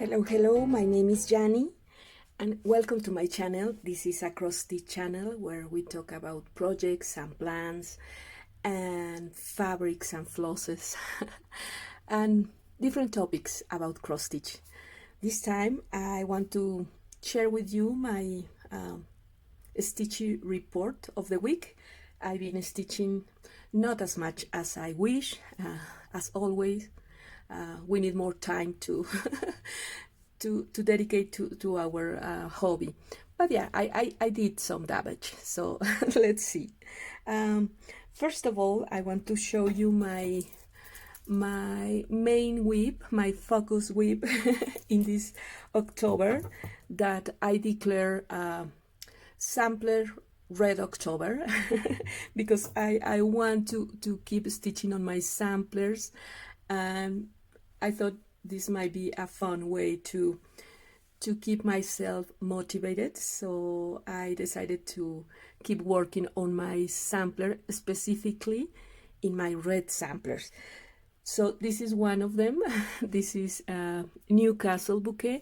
Hello, my name is Jani and welcome to my channel. This is a cross-stitch channel where we talk about projects and plans and fabrics and flosses and different topics about cross-stitch. This time I want to share with you my stitchy report of the week. I've been stitching not as much as I wish, as always. We need more time to to dedicate to our hobby, but yeah, I did some damage, so let's see. First of all, I want to show you my main whip, my focus whip in this October that I declare sampler red October because I want to keep stitching on my samplers, and I thought this might be a fun way to keep myself motivated. So I decided to keep working on my sampler, specifically in my red samplers. So this is one of them. This is a Newcastle bouquet,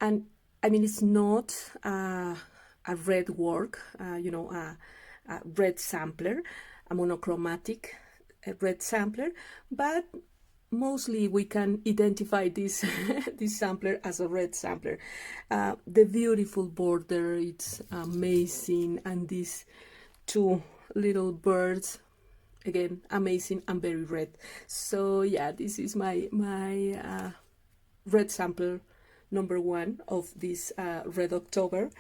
and I mean it's not a red work, a red sampler, a monochromatic red sampler, but mostly we can identify this this sampler as a red sampler. The beautiful border, it's amazing, and these two little birds, again amazing and very red. So yeah, this is my red sampler number one of this red October,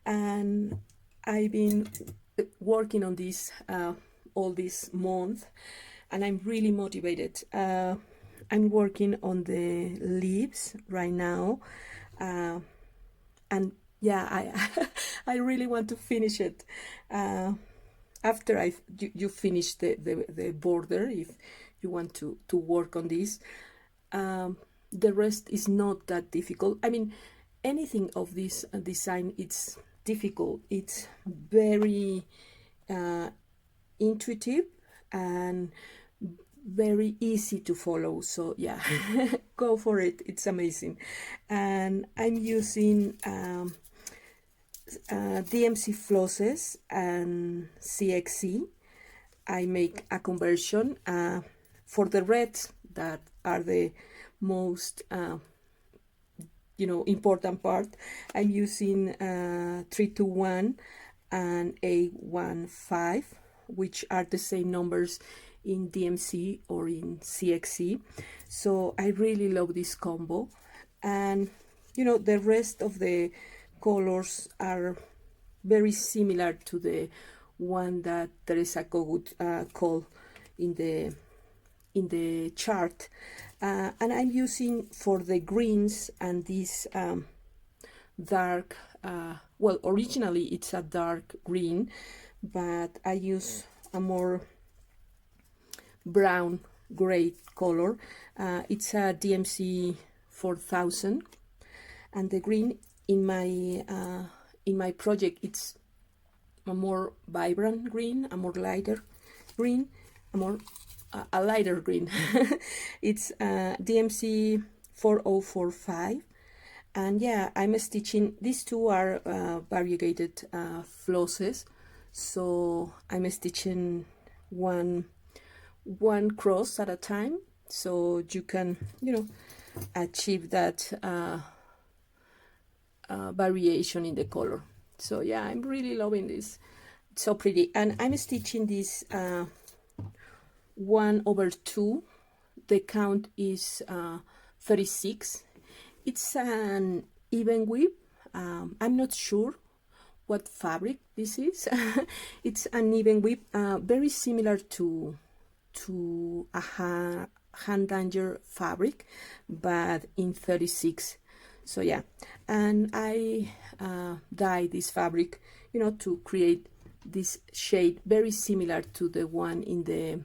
and I've been working on this all this month, and I'm really motivated. I'm working on the leaves right now, and yeah, I really want to finish it. After you finish the border, if you want to work on this, the rest is not that difficult. I mean, anything of this design, it's difficult. It's very intuitive and very easy to follow, so yeah, go for it, it's amazing. And I'm using DMC flosses and CXC. I make a conversion for the reds that are the most important part. I'm using 321 and 815, which are the same numbers in DMC or in CXC. So I really love this combo, and the rest of the colors are very similar to the one that Teresa Kogut called in the chart, and I'm using for the greens and this dark, well, originally it's a dark green, but I use a more brown gray color. It's a DMC 4000, and the green in my project, it's a more vibrant green, a more lighter green, a lighter green. It's DMC 4045, and yeah, I'm stitching. These two are variegated flosses, so I'm stitching one cross at a time, so you can achieve that variation in the color. So yeah, I'm really loving this, it's so pretty. And I'm stitching this 1/2. The count is 36. It's an even whip. I'm not sure what fabric this is. It's an even whip, very similar to a hand danger fabric, but in 36. So yeah, and I dye this fabric to create this shade very similar to the one in the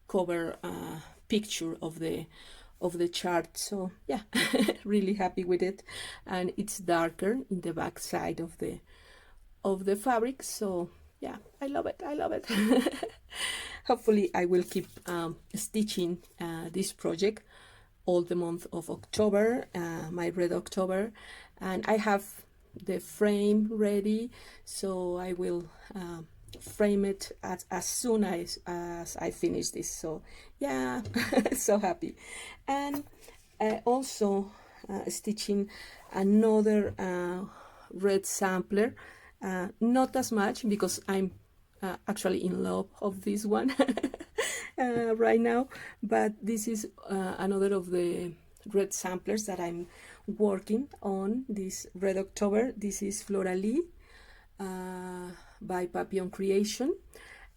cover picture of the chart. So yeah, really happy with it, and it's darker in the back side of the fabric. So yeah, I love it. Hopefully I will keep stitching this project all the month of October, my red October, and I have the frame ready, so I will frame it as soon as I finish this. So yeah, so happy. And also stitching another red sampler, not as much because I'm actually in love of this one right now, but this is another of the red samplers that I'm working on this red October. This is Floralie by Papillon Creation,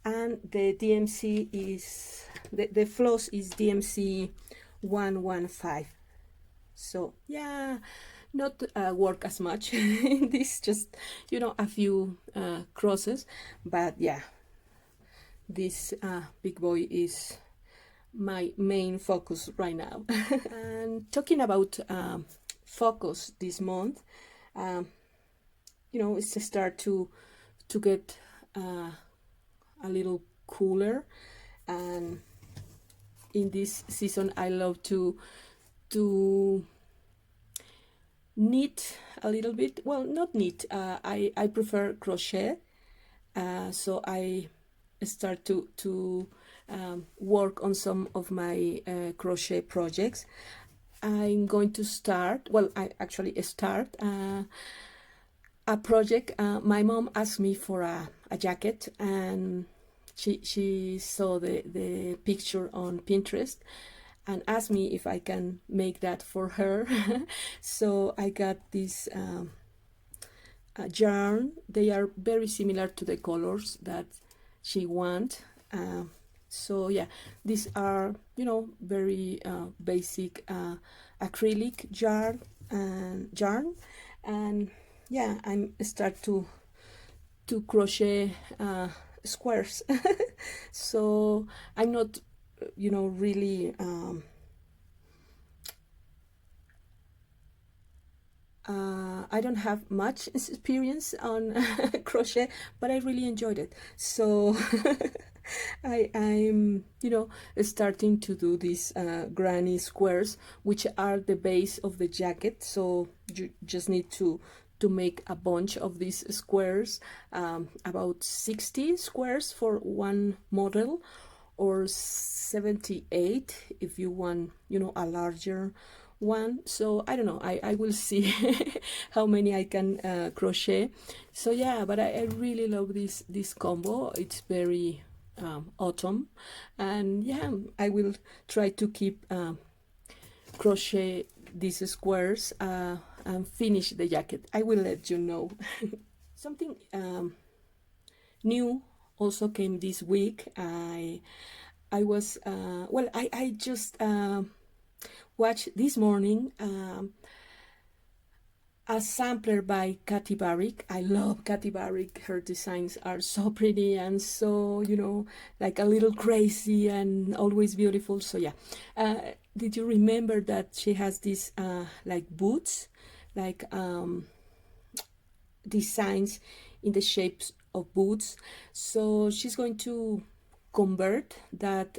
and the DMC is the floss is DMC 115. So yeah, not work as much in this, just a few crosses, but yeah, this big boy is my main focus right now. And talking about focus this month, it's a start to get a little cooler, and in this season I love to knit a little bit. Well, not knit, I prefer crochet, so I start to work on some of my crochet projects. I'm going to start, well, I actually start a project. My mom asked me for a jacket, and she saw the picture on Pinterest and asked me if I can make that for her. So I got this yarn. They are very similar to the colors that she wants. So yeah, these are very basic acrylic yarn, and yeah, I'm start to crochet squares. So I'm not really I don't have much experience on crochet, but I really enjoyed it. So I'm starting to do these granny squares, which are the base of the jacket. So you just need to make a bunch of these squares, about 60 squares for one model, or 78 if you want a larger one. So I don't know, I will see how many I can crochet. So yeah, but I really love this combo. It's very autumn, and yeah, I will try to keep crochet these squares and finish the jacket. I will let you know. Something new also came this week. I was well, I just watched this morning a sampler by Barrick. I love Barrick. Her designs are so pretty and so like a little crazy and always beautiful. So yeah, did you remember that she has these like boots, like designs in the shapes of boots? So she's going to convert that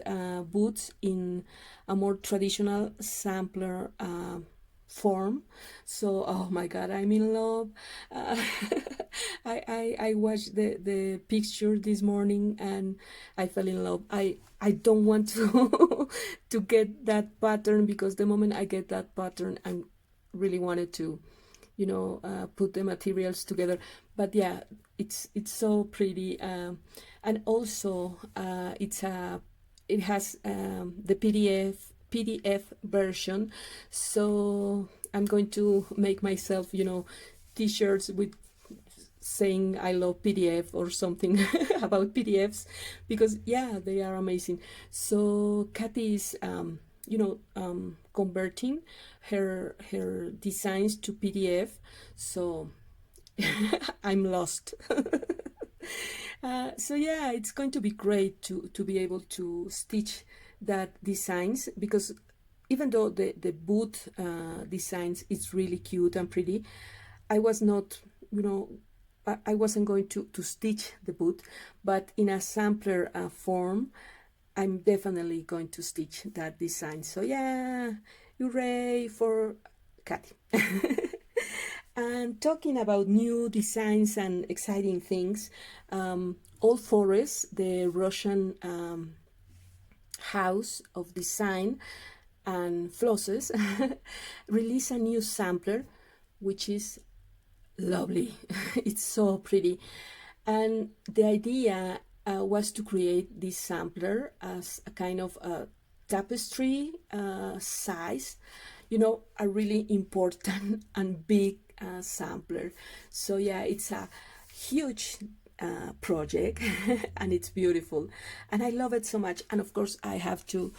boots in a more traditional sampler form. So oh my god, I'm in love. I watched the picture this morning and I fell in love. I don't want to to get that pattern, because the moment I get that pattern, I really wanted to put the materials together. But yeah, it's so pretty, and also it has the PDF version. So I'm going to make myself t-shirts with saying I love PDF or something about PDFs, because yeah, they are amazing. So Kathy is converting her designs to PDF, so I'm lost. So yeah, it's going to be great to be able to stitch that designs, because even though the boot designs is really cute and pretty, I was not I wasn't going to stitch the boot, but in a sampler form I'm definitely going to stitch that design. So yeah, Hooray for Kathy. And talking about new designs and exciting things, Old Forest, the Russian house of design and flosses, released a new sampler, which is lovely. It's so pretty. And the idea was to create this sampler as a kind of a tapestry size, you know, a really important and big sampler. So yeah, it's a huge project and it's beautiful and I love it so much. And of course I have to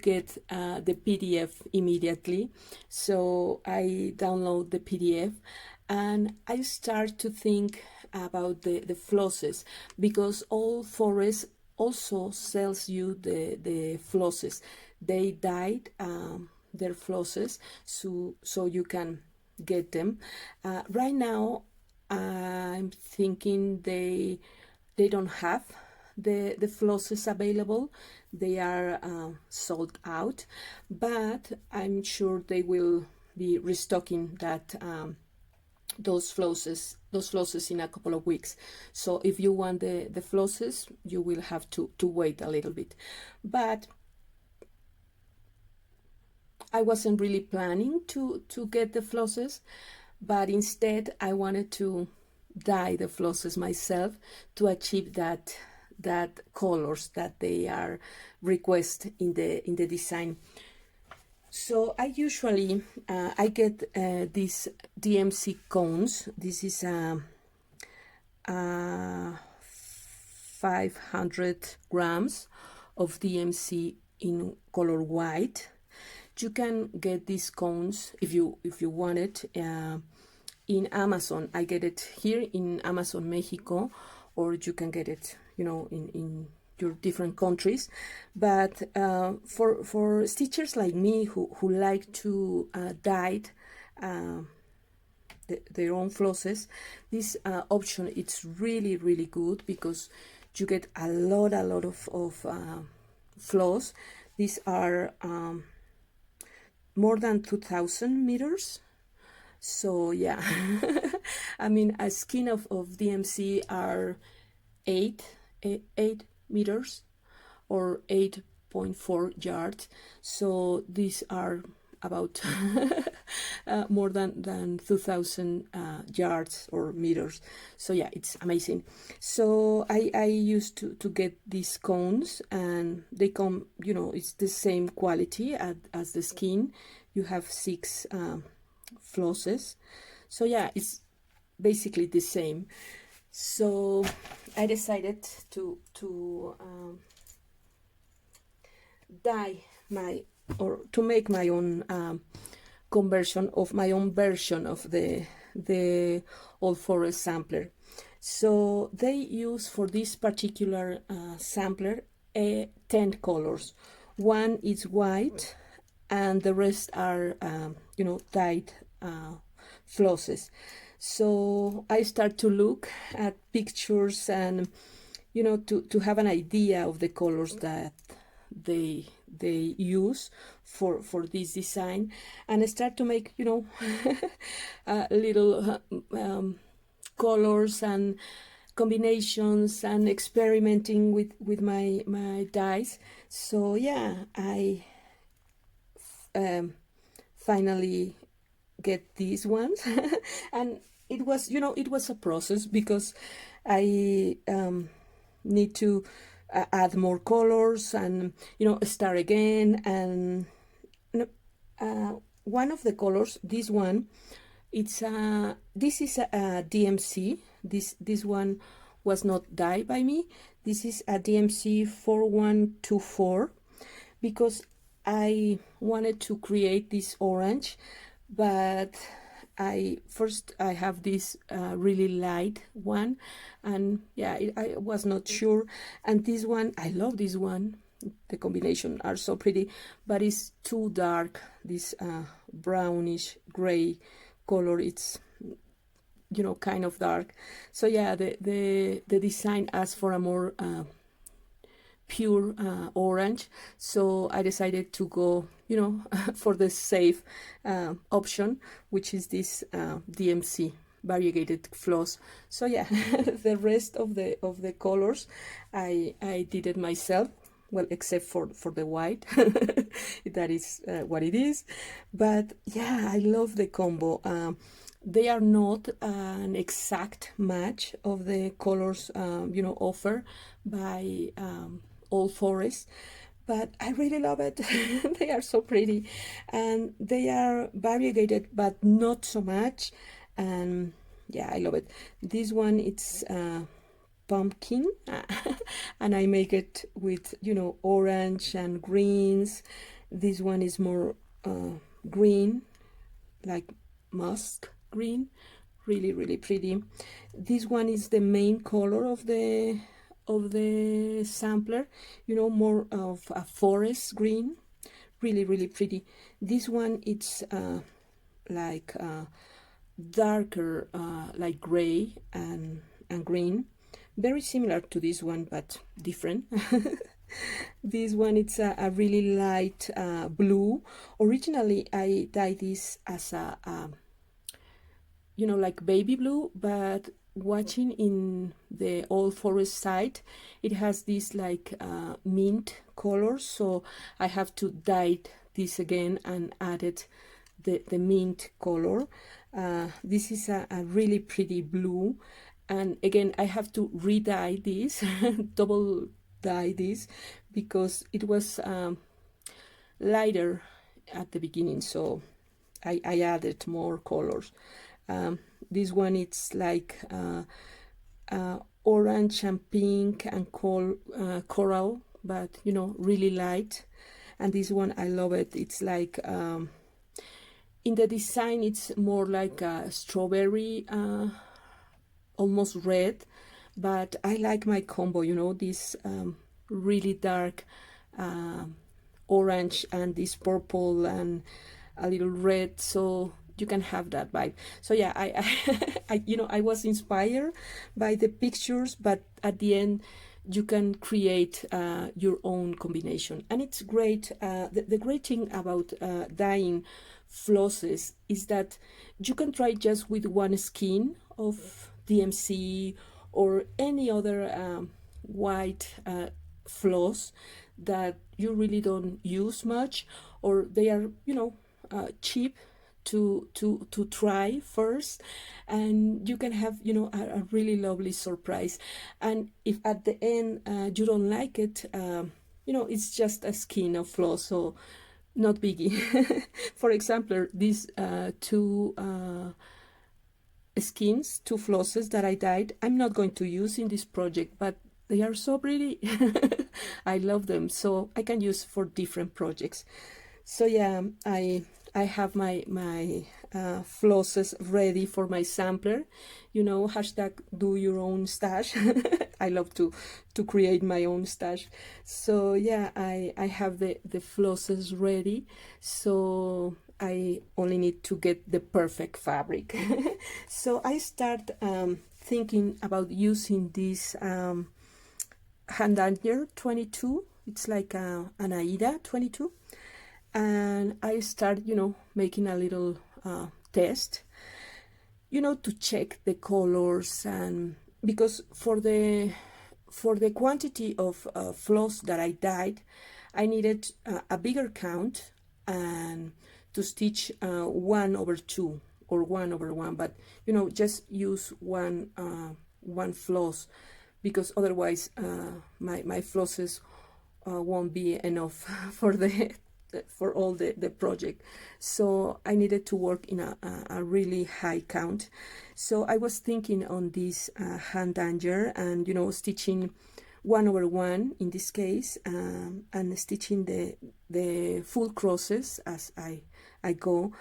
get the PDF immediately, so I download the PDF and I start to think about the flosses, because Old Forest also sells you the flosses. They dyed their flosses, so you can get them. Right now I'm thinking they don't have the flosses available. They are sold out, but I'm sure they will be restocking that those flosses in a couple of weeks. So if you want the flosses, you will have to wait a little bit. But I wasn't really planning to get the flosses, but instead I wanted to dye the flosses myself to achieve that colors that they are request in the design. So I usually I get these DMC cones. This is a 500 grams of DMC in color white. You can get these cones if you want it in Amazon. I get it here in Amazon Mexico, or you can get it, you know, in your different countries. But for stitchers like me who like to dye their own flosses, this option, it's really good, because you get a lot of floss. These are more than 2,000 meters. So yeah, I mean, a skein of DMC are 8 meters or 8.4 yards. So these are about more than 2,000 yards or meters. So yeah, it's amazing. So I used to get these cones, and they come, you know, it's the same quality as the skin. You have 6 flosses. So yeah, it's basically the same. So I decided to dye my, or to make my own conversion of my own version of the Old Forest sampler. So they use for this particular sampler 10 colors. One is white, and the rest are you know, dyed flosses. So I start to look at pictures and, you know, to have an idea of the colors that they use for this design, and I start to make, you know, little colors and combinations and experimenting with my dyes. So yeah, I finally get these ones and it was, you know, it was a process, because I need to add more colors and, you know, start again. And one of the colors, this one, it's this is a DMC. This one was not dyed by me. This is a DMC 4124, because I wanted to create this orange, but I have this really light one, and yeah, I was not sure. And this one, I love this one. The combination are so pretty, but it's too dark. This brownish gray color, it's, you know, kind of dark. So yeah, the design asks for a more pure orange, so I decided to go, you know, for the safe option, which is this DMC variegated floss. So yeah, the rest of the colors I did it myself, well, except for the white. That is what it is. But yeah, I love the combo. They are not an exact match of the colors, you know, offered by Old Forest, but I really love it. They are so pretty, and they are variegated, but not so much. And yeah, I love it. This one, it's pumpkin, and I make it with, you know, orange and greens. This one is more green, like musk green, really, really pretty. This one is the main color of the sampler, you know, more of a forest green, really, really pretty. This one, it's like darker, like gray and green, very similar to this one but different. This one, it's a really light blue. Originally I dyed this as a you know, like baby blue, but watching in the Old Forest site, it has this like mint color, so I have to dye this again and added the mint color. This is a really pretty blue, and again I have to re-dye this, double dye this, because it was lighter at the beginning, so I added more colors. This one, it's like orange and pink and coral, but you know, really light. And this one, I love it. It's like in the design, it's more like a strawberry, almost red, but I like my combo, you know, this really dark orange and this purple and a little red, so you can have that vibe. So yeah, I you know, I was inspired by the pictures, but at the end you can create your own combination, and it's great. The great thing about dyeing flosses is that you can try just with one skein of DMC or any other white floss that you really don't use much, or they are, you know, cheap to try first, and you can have, you know, a really lovely surprise. And if at the end you don't like it, you know, it's just a skein of floss, so not biggie. For example, these two skins, two flosses that I dyed, I'm not going to use in this project, but they are so pretty. I love them, so I can use for different projects. So yeah, I have my flosses ready for my sampler, you know, hashtag do your own stash. I love to create my own stash. So yeah, I have the flosses ready, so I only need to get the perfect fabric. So I start thinking about using this hand danger 22. It's like an Aida 22, and I start, you know, making a little test, you know, to check the colors, and because for the quantity of floss that I dyed, I needed a bigger count and to stitch 1/2 or 1/1, but you know, just use one floss, because otherwise my flosses won't be enough for all the project. So I needed to work in a really high count. So I was thinking on this hand danger, and you know, stitching 1/1 in this case, and stitching the full crosses as I go.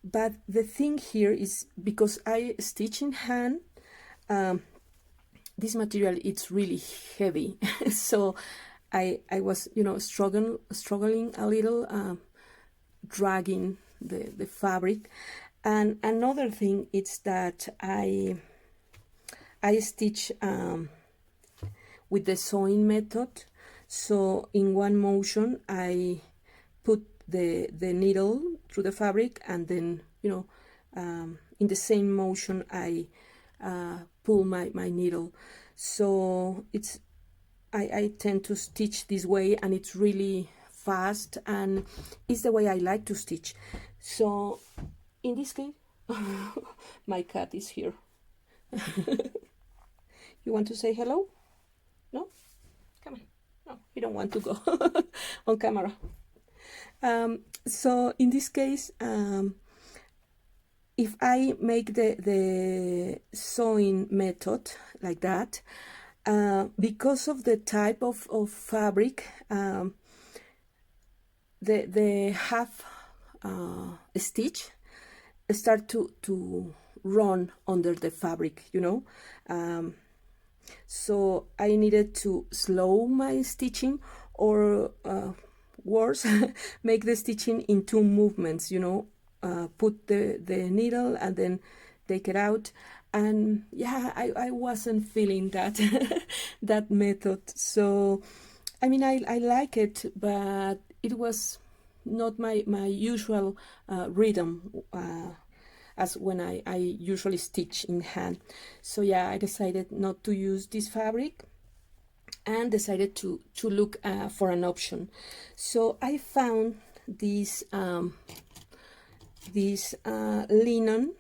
But the thing here is, because I stitch in hand, this material, it's really heavy. So I was, you know, struggling a little, dragging the fabric. And another thing is that I stitch with the sewing method, So in one motion I put the needle through the fabric, and then, you know, in the same motion I pull my needle. So it's I tend to stitch this way, and it's really fast, and it's the way I like to stitch. So in this case, my cat is here. You want to say hello? No? Come on. No, you don't want to go on camera. So in this case, if I make the sewing method like that, because of the type of fabric, the half stitch start to run under the fabric, you know. So I needed to slow my stitching, or worse, make the stitching in 2 movements, you know. Put the needle and then take it out, and yeah, I wasn't feeling that that method. So I mean, I like it, but it was not my usual rhythm, as when I usually stitch in hand. So yeah, I decided not to use this fabric, and decided to look for an option. So I found this linen.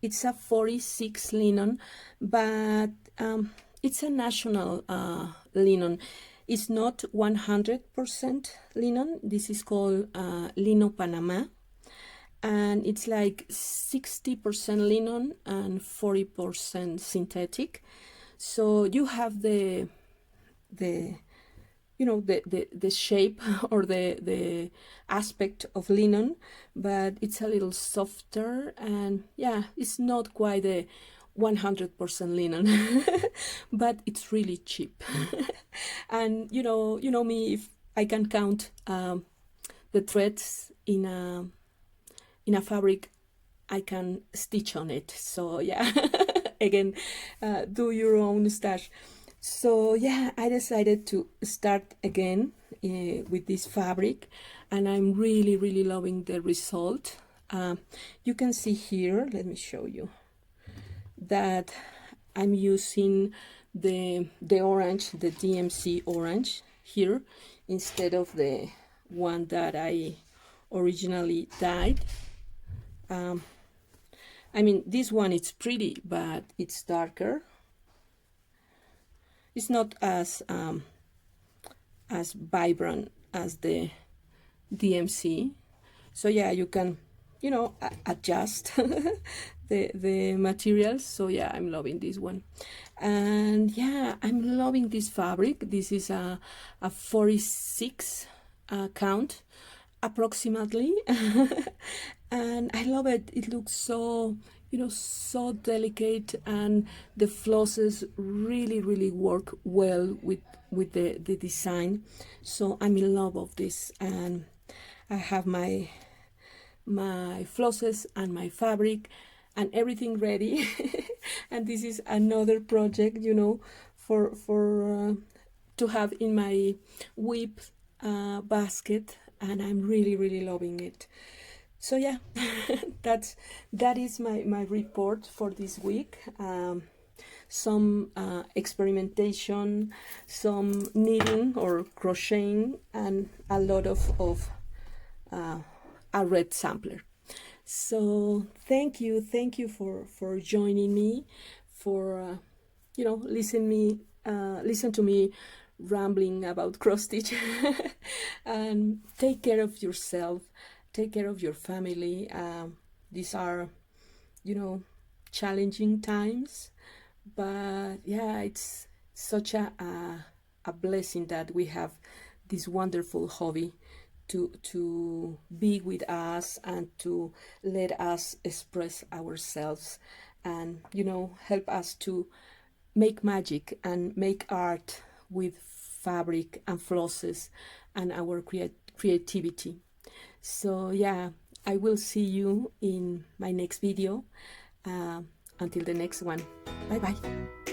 It's a 46 linen, but it's a national linen. It's not 100% linen. This is called Lino Panama, and it's like 60% linen and 40% synthetic. So you have the you know, the shape or the aspect of linen, but it's a little softer, and yeah, it's not quite a 100% linen, but it's really cheap. And you know me, if I can count the threads in a fabric, I can stitch on it. So yeah, again, do your own stash. So yeah, I decided to start again with this fabric, and I'm really loving the result. You can see here, let me show you, that I'm using the orange, the DMC orange here, instead of the one that I originally dyed. I mean, this one is pretty, but it's darker. It's not as vibrant as the DMC. So yeah, you can, you know, adjust the materials. So yeah, I'm loving this one. And yeah, I'm loving this fabric. This is a 46 count approximately. And I love it. It looks so, you know, so delicate, and the flosses really work well with the design. So I'm in love of this, and I have my flosses and my fabric and everything ready. And this is another project, you know, for to have in my whip basket, and I'm really loving it. So yeah, that is my report for this week. Some experimentation, some knitting or crocheting, and a lot of a red sampler. So thank you for joining me, for you know, listen to me rambling about cross stitch. And take care of yourself, take care of your family. These are, you know, challenging times, but yeah, it's such a blessing that we have this wonderful hobby to be with us, and to let us express ourselves, and, you know, help us to make magic and make art with fabric and flosses and our creativity. So yeah, I will see you in my next video. Until the next one, bye bye.